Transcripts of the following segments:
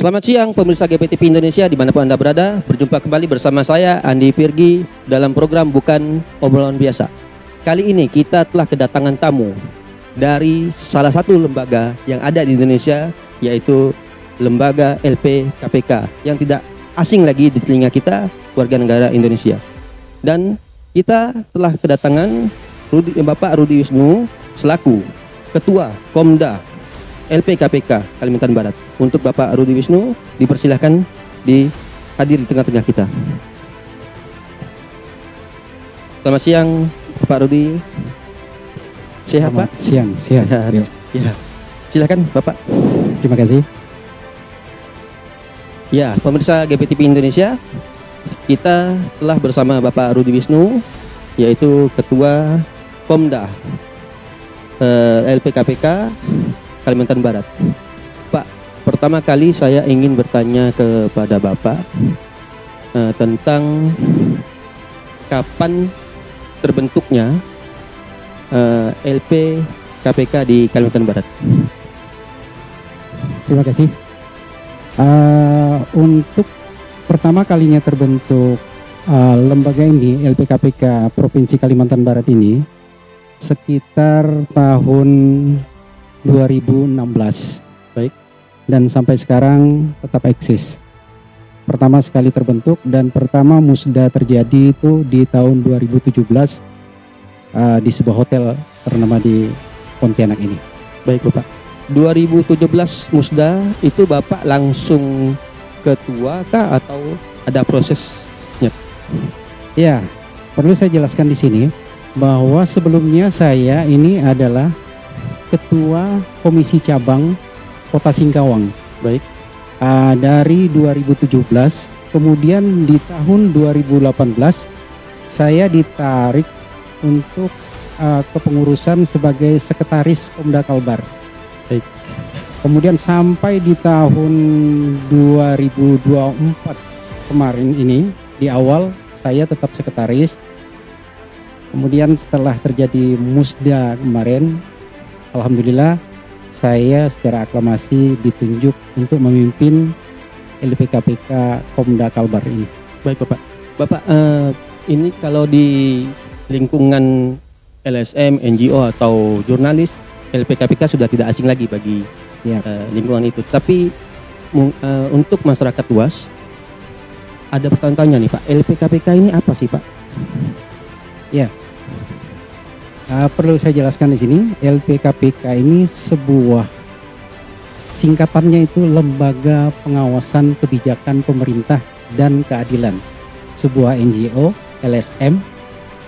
Selamat siang pemirsa GPTV Indonesia dimanapun Anda berada. Berjumpa kembali bersama saya Andi Virgi dalam program Bukan Obrolan Biasa. Kali ini kita telah kedatangan tamu dari salah satu lembaga yang ada di Indonesia, yaitu lembaga LPKPK, yang tidak asing lagi di telinga kita, warga negara Indonesia. Dan kita telah kedatangan Bapak Rudi Wisnu selaku Ketua Komda LPKPK Kalimantan Barat. Untuk Bapak Rudi Wisnu dipersilahkan hadir di tengah-tengah kita. Selamat siang Bapak Rudi. Sehat Pak? Siang, sehat. Ya. Silakan Bapak. Terima kasih. Ya, pemirsa GPTV Indonesia, kita telah bersama Bapak Rudi Wisnu, yaitu Ketua Komda LPKPK Kalimantan Barat. Pak, pertama kali saya ingin bertanya kepada Bapak tentang kapan terbentuknya LPKPK di Kalimantan Barat. Terima kasih. Untuk pertama kalinya terbentuk lembaga ini, LPKPK Provinsi Kalimantan Barat ini, sekitar tahun 2016. Baik. Dan sampai sekarang tetap eksis. Pertama sekali terbentuk dan pertama musda terjadi itu di tahun 2017 di sebuah hotel ternama di Pontianak ini. Baik Bapak. 2017 musda itu Bapak langsung ketua kah atau ada prosesnya? Ya, perlu saya jelaskan di sini bahwa sebelumnya saya ini adalah Ketua Komisi Cabang Kota Singkawang. Baik. Dari 2017, kemudian di tahun 2018 saya ditarik untuk kepengurusan sebagai sekretaris Komda Kalbar. Baik. Kemudian sampai di tahun 2024 kemarin ini, di awal saya tetap sekretaris. Kemudian setelah terjadi musda kemarin, alhamdulillah saya secara aklamasi ditunjuk untuk memimpin LPKPK Komda Kalbar ini. Baik Bapak. Bapak, ini kalau di lingkungan LSM, NGO atau jurnalis, LPKPK sudah tidak asing lagi bagi lingkungan itu. Tapi untuk masyarakat luas, ada pertanyaannya nih Pak, LPKPK ini apa sih Pak? Ya. Perlu saya jelaskan di sini, LPKPK ini sebuah singkatannya itu Lembaga Pengawasan Kebijakan Pemerintah dan Keadilan, sebuah NGO LSM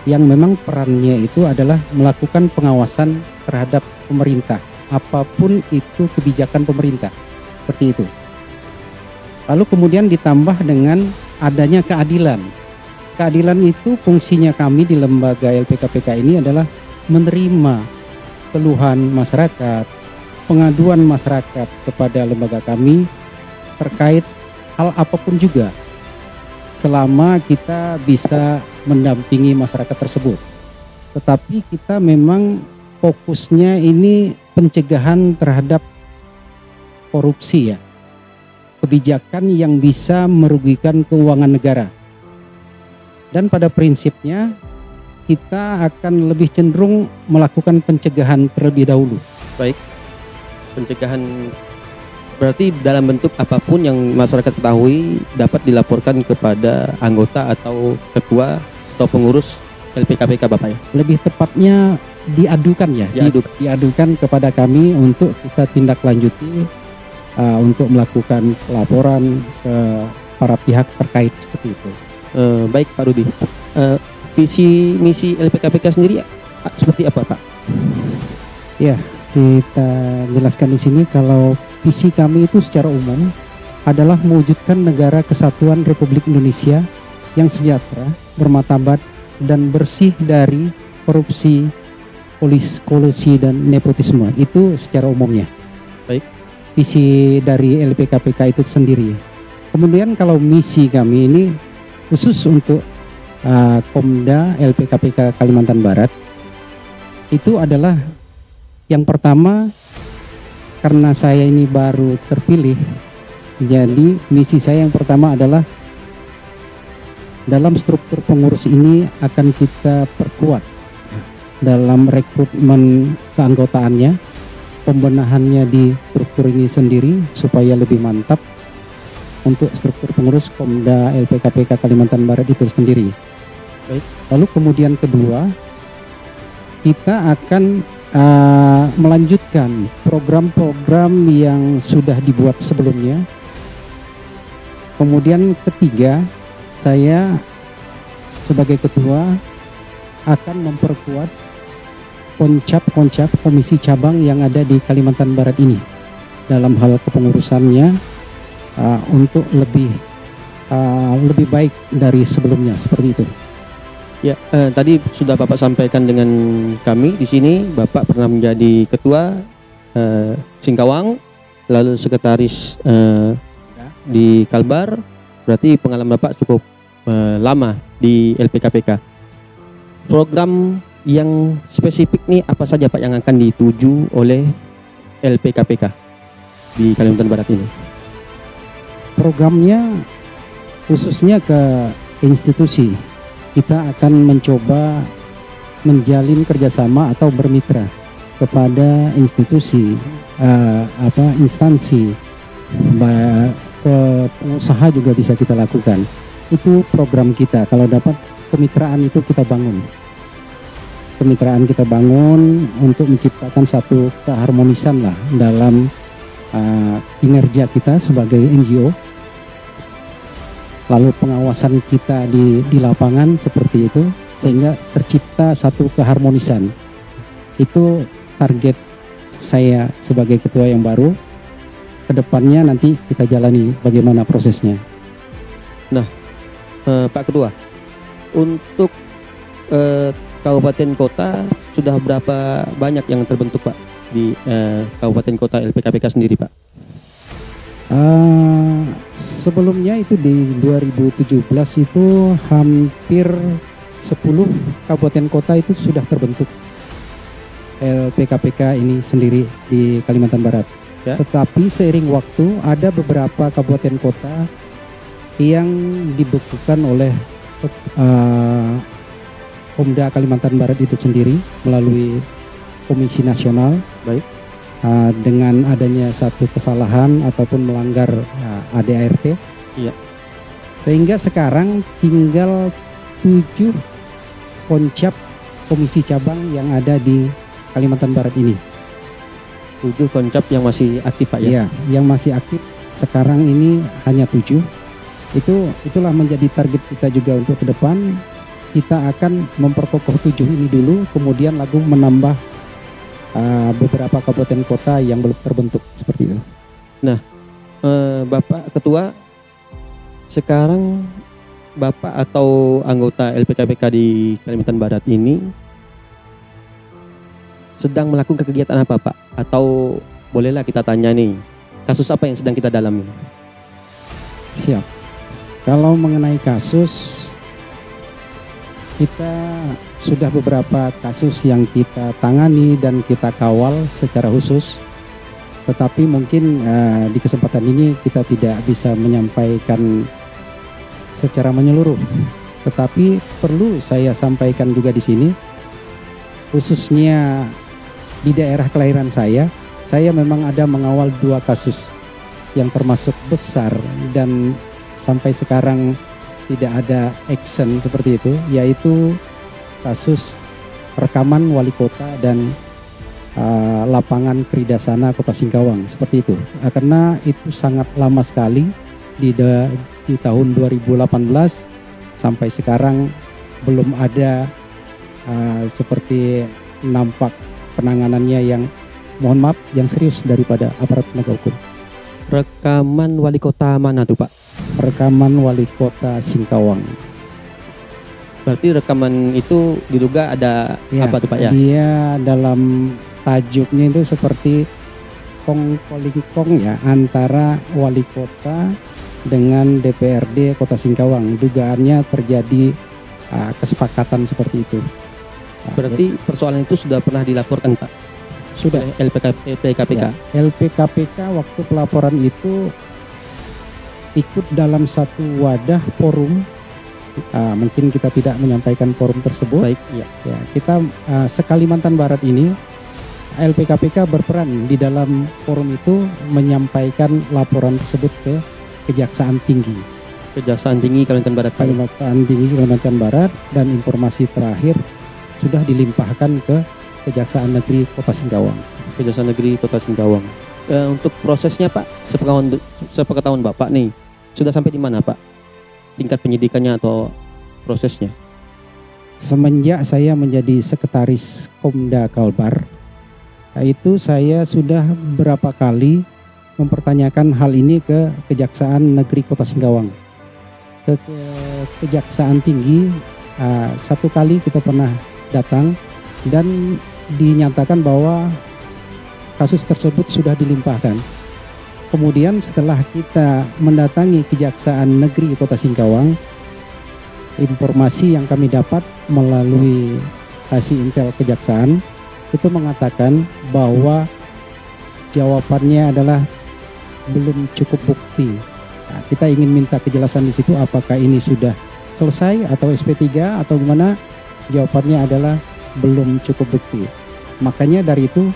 yang memang perannya itu adalah melakukan pengawasan terhadap pemerintah, apapun itu kebijakan pemerintah, seperti itu. Lalu kemudian ditambah dengan adanya keadilan. Keadilan itu fungsinya kami di lembaga LPKPK ini adalah menerima keluhan masyarakat, pengaduan masyarakat kepada lembaga kami terkait hal apapun juga, selama kita bisa mendampingi masyarakat tersebut. Tetapi kita memang fokusnya ini pencegahan terhadap korupsi, ya, kebijakan yang bisa merugikan keuangan negara. Dan pada prinsipnya kita akan lebih cenderung melakukan pencegahan terlebih dahulu. Baik. Pencegahan berarti dalam bentuk apapun yang masyarakat ketahui dapat dilaporkan kepada anggota atau ketua atau pengurus LPKPK Bapak ya? Lebih tepatnya diadukan ya, diadukan kepada kami untuk kita tindak lanjuti untuk melakukan pelaporan ke para pihak terkait seperti itu. Baik Pak Rudi. Visi misi LPKPK sendiri seperti apa Pak? Ya, kita jelaskan di sini kalau visi kami itu secara umum adalah mewujudkan negara kesatuan Republik Indonesia yang sejahtera, bermartabat dan bersih dari korupsi, kolusi dan nepotisme. Itu secara umumnya. Baik. Visi dari LPKPK itu sendiri. Kemudian kalau misi kami ini khusus untuk Komda LPKPK Kalimantan Barat, itu adalah yang pertama, karena saya ini baru terpilih Jadi misi saya yang pertama adalah dalam struktur pengurus ini akan kita perkuat dalam rekrutmen keanggotaannya, pembenahannya di struktur ini sendiri supaya lebih mantap untuk struktur pengurus Komda LPKPK Kalimantan Barat itu sendiri. Baik. Lalu kemudian kedua, kita akan melanjutkan program-program yang sudah dibuat sebelumnya. Kemudian ketiga, saya sebagai ketua akan memperkuat koncap-koncap komisi cabang yang ada di Kalimantan Barat ini dalam hal kepengurusannya untuk lebih baik dari sebelumnya, seperti itu. Ya, tadi sudah Bapak sampaikan dengan kami di sini, Bapak pernah menjadi ketua Singkawang, lalu sekretaris di Kalbar, berarti pengalaman Bapak cukup lama di LPKPK. Program yang spesifik nih apa saja Pak yang akan dituju oleh LPKPK di Kalimantan Barat ini? Programnya khususnya ke institusi. Kita akan mencoba menjalin kerjasama atau bermitra kepada institusi, instansi, ke pengusaha juga bisa kita lakukan. Itu program kita. Kalau dapat kemitraan itu kita bangun. Kemitraan kita bangun untuk menciptakan satu keharmonisan lah dalam kinerja kita sebagai NGO. Lalu pengawasan kita di lapangan seperti itu, sehingga tercipta satu keharmonisan. Itu target saya sebagai ketua yang baru. Kedepannya nanti kita jalani bagaimana prosesnya. Nah, Pak Ketua, untuk kabupaten kota sudah berapa banyak yang terbentuk Pak di kabupaten kota LPKPK sendiri Pak? Sebelumnya itu di 2017 itu hampir 10 kabupaten kota itu sudah terbentuk LPKPK ini sendiri di Kalimantan Barat. Ya. Tetapi seiring waktu ada beberapa kabupaten kota yang dibekukan oleh Komda Kalimantan Barat itu sendiri melalui Komisi Nasional. Baik. Dengan adanya satu kesalahan ataupun melanggar ADART. Iya. Sehingga sekarang tinggal 7 koncap komisi cabang yang ada di Kalimantan Barat ini. 7 koncap yang masih aktif Pak ya? Iya, yang masih aktif sekarang ini hanya 7. Itulah menjadi target kita juga untuk ke depan. Kita akan memperkokoh 7 ini dulu, kemudian lalu menambah beberapa kabupaten kota yang belum terbentuk seperti itu. Nah, Bapak Ketua, sekarang Bapak atau anggota LPKPK di Kalimantan Barat ini sedang melakukan kegiatan apa Pak? Atau bolehlah kita tanya nih, kasus apa yang sedang kita dalami? Siap. Kalau mengenai kasus, kita sudah beberapa kasus yang kita tangani dan kita kawal secara khusus. Tetapi mungkin di kesempatan ini kita tidak bisa menyampaikan secara menyeluruh. Tetapi perlu saya sampaikan juga di sini, khususnya di daerah kelahiran saya memang ada mengawal 2 kasus yang termasuk besar dan sampai sekarang tidak ada action seperti itu, yaitu kasus rekaman wali kota dan lapangan Kridasana Kota Singkawang seperti itu. Karena itu sangat lama sekali di tahun 2018 sampai sekarang belum ada seperti nampak penanganannya yang mohon maaf yang serius daripada aparat penegak hukum. Rekaman wali kota mana tuh Pak? Rekaman wali kota Singkawang. Berarti rekaman itu diduga ada apa tuh Pak ya? Dia dalam tajuknya itu seperti kong-kolingkong ya antara wali kota dengan DPRD Kota Singkawang. Dugaannya terjadi kesepakatan seperti itu. Berarti persoalan itu sudah pernah dilaporkan Pak? Sudah. LPKPK. Ya, LPKPK waktu pelaporan itu ikut dalam satu wadah forum. Mungkin kita tidak menyampaikan forum tersebut. Baik, ya. Ya, kita se-Kalimantan Barat ini LPKPK berperan di dalam forum itu menyampaikan laporan tersebut ke Kejaksaan Tinggi. Kejaksaan Tinggi Kalimantan Barat. Pak. Kalimantan Tinggi Kalimantan Barat, dan informasi terakhir sudah dilimpahkan ke Kejaksaan Negeri Kota Singkawang. Kejaksaan Negeri Kota Singkawang. Untuk prosesnya Pak, sepengetahuan Bapak nih, sudah sampai di mana Pak? Tingkat penyidikannya atau prosesnya? Semenjak saya menjadi sekretaris Komda Kalbar, itu saya sudah berapa kali mempertanyakan hal ini ke Kejaksaan Negeri Kota Singkawang, ke Kejaksaan Tinggi. Satu kali kita pernah datang dan dinyatakan bahwa kasus tersebut sudah dilimpahkan. Kemudian setelah kita mendatangi Kejaksaan Negeri Kota Singkawang, informasi yang kami dapat melalui kasih intel kejaksaan itu mengatakan bahwa jawabannya adalah belum cukup bukti. Nah, kita ingin minta kejelasan di situ, apakah ini sudah selesai atau SP3 atau gimana? Jawabannya adalah belum cukup bukti. Makanya dari itu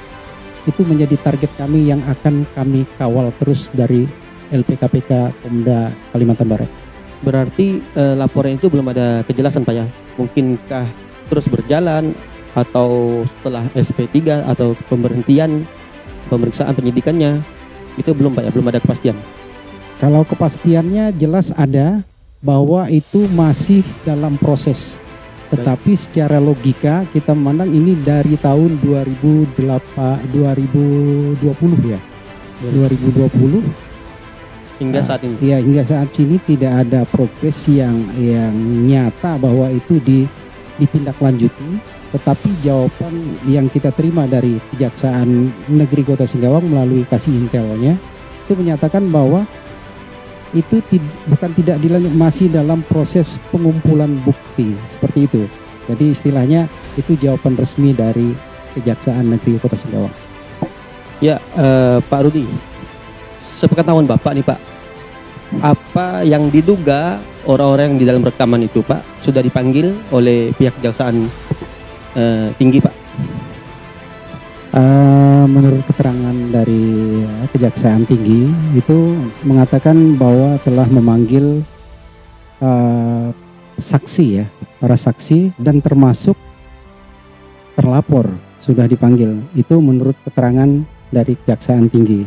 menjadi target kami yang akan kami kawal terus dari LPKPK Komda Kalimantan Barat. Berarti laporan itu belum ada kejelasan Pak ya? Mungkinkah terus berjalan atau setelah SP3 atau pemberhentian pemeriksaan penyidikannya, itu belum Pak ya? Belum ada kepastian? Kalau kepastiannya jelas ada bahwa itu masih dalam proses. Tetapi secara logika kita memandang ini dari tahun 2020 ya. 2020 hingga saat ini. Ya, hingga saat ini tidak ada progres yang nyata bahwa itu ditindaklanjuti. Tetapi jawaban yang kita terima dari Kejaksaan Negeri Kota Singkawang melalui kasih intelnya itu menyatakan bahwa itu bukan tidak dilanjut, masih dalam proses pengumpulan bukti, seperti itu. Jadi istilahnya itu jawaban resmi dari Kejaksaan Negeri Kota Singkawang. Ya, Pak Rudi, sepengetahuan Bapak nih Pak, apa yang diduga orang-orang yang di dalam rekaman itu Pak sudah dipanggil oleh pihak Kejaksaan Tinggi Pak? Menurut keterangan dari Kejaksaan Tinggi itu mengatakan bahwa telah memanggil saksi ya, para saksi dan termasuk terlapor sudah dipanggil. Itu menurut keterangan dari Kejaksaan Tinggi.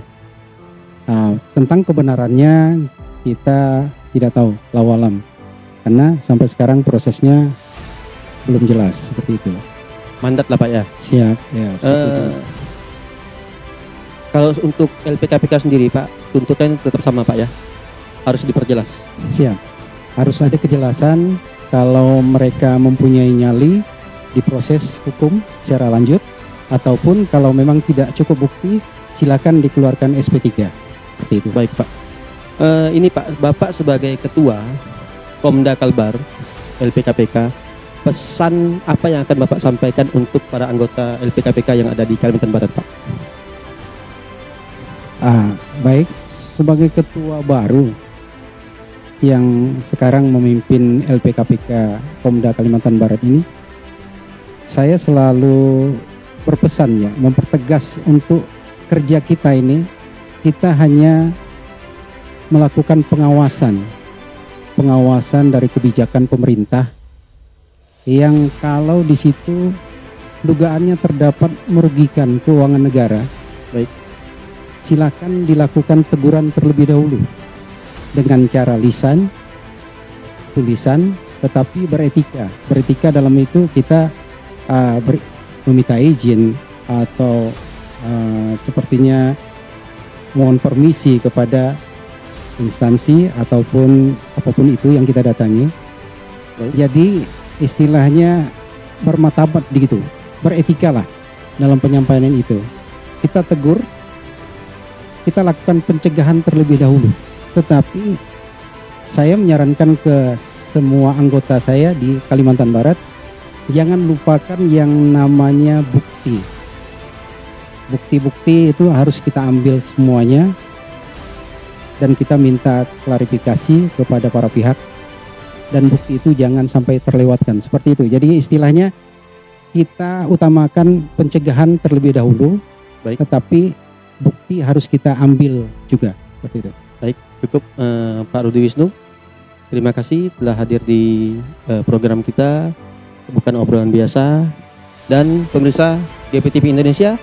Tentang kebenarannya kita tidak tahu, wallahu alam, karena sampai sekarang prosesnya belum jelas seperti itu. Mandat lah Pak ya. Siap ya. Kalau untuk LPKPK sendiri Pak, tuntutan tetap sama Pak ya, harus diperjelas. Siap, harus ada kejelasan kalau mereka mempunyai nyali diproses hukum secara lanjut, ataupun kalau memang tidak cukup bukti silakan dikeluarkan SP3 seperti itu. Baik Pak. Ini Pak, Bapak sebagai Ketua Komda Kalbar LPKPK, pesan apa yang akan Bapak sampaikan untuk para anggota LPKPK yang ada di Kalimantan Barat Pak? Baik, sebagai ketua baru yang sekarang memimpin LPKPK Komda Kalimantan Barat ini, saya selalu berpesan ya, mempertegas untuk kerja kita ini, kita hanya melakukan pengawasan dari kebijakan pemerintah yang kalau di situ dugaannya terdapat merugikan keuangan negara. Baik, silakan dilakukan teguran terlebih dahulu dengan cara lisan, tulisan, tetapi beretika. Beretika dalam itu kita meminta izin atau sepertinya mohon permisi kepada instansi ataupun apapun itu yang kita datangi. Jadi istilahnya bermartabat begitu, beretika lah dalam penyampaian itu. Kita tegur, kita lakukan pencegahan terlebih dahulu. Tetapi saya menyarankan ke semua anggota saya di Kalimantan Barat, jangan lupakan yang namanya bukti. Bukti-bukti itu harus kita ambil semuanya. dan kita minta klarifikasi kepada para pihak dan bukti itu jangan sampai terlewatkan seperti itu. Jadi istilahnya kita utamakan pencegahan terlebih dahulu, Baik. tetapi bukti harus kita ambil juga seperti itu. Baik, cukup Pak Rudi Wisnu. Terima kasih telah hadir di program kita Bukan Obrolan Biasa. Dan pemirsa GPTV Indonesia,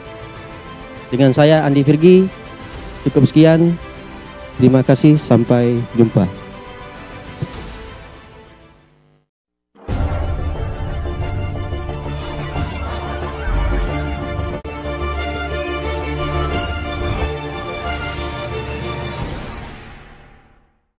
dengan saya Andi Virgi, cukup sekian. Terima kasih, sampai jumpa.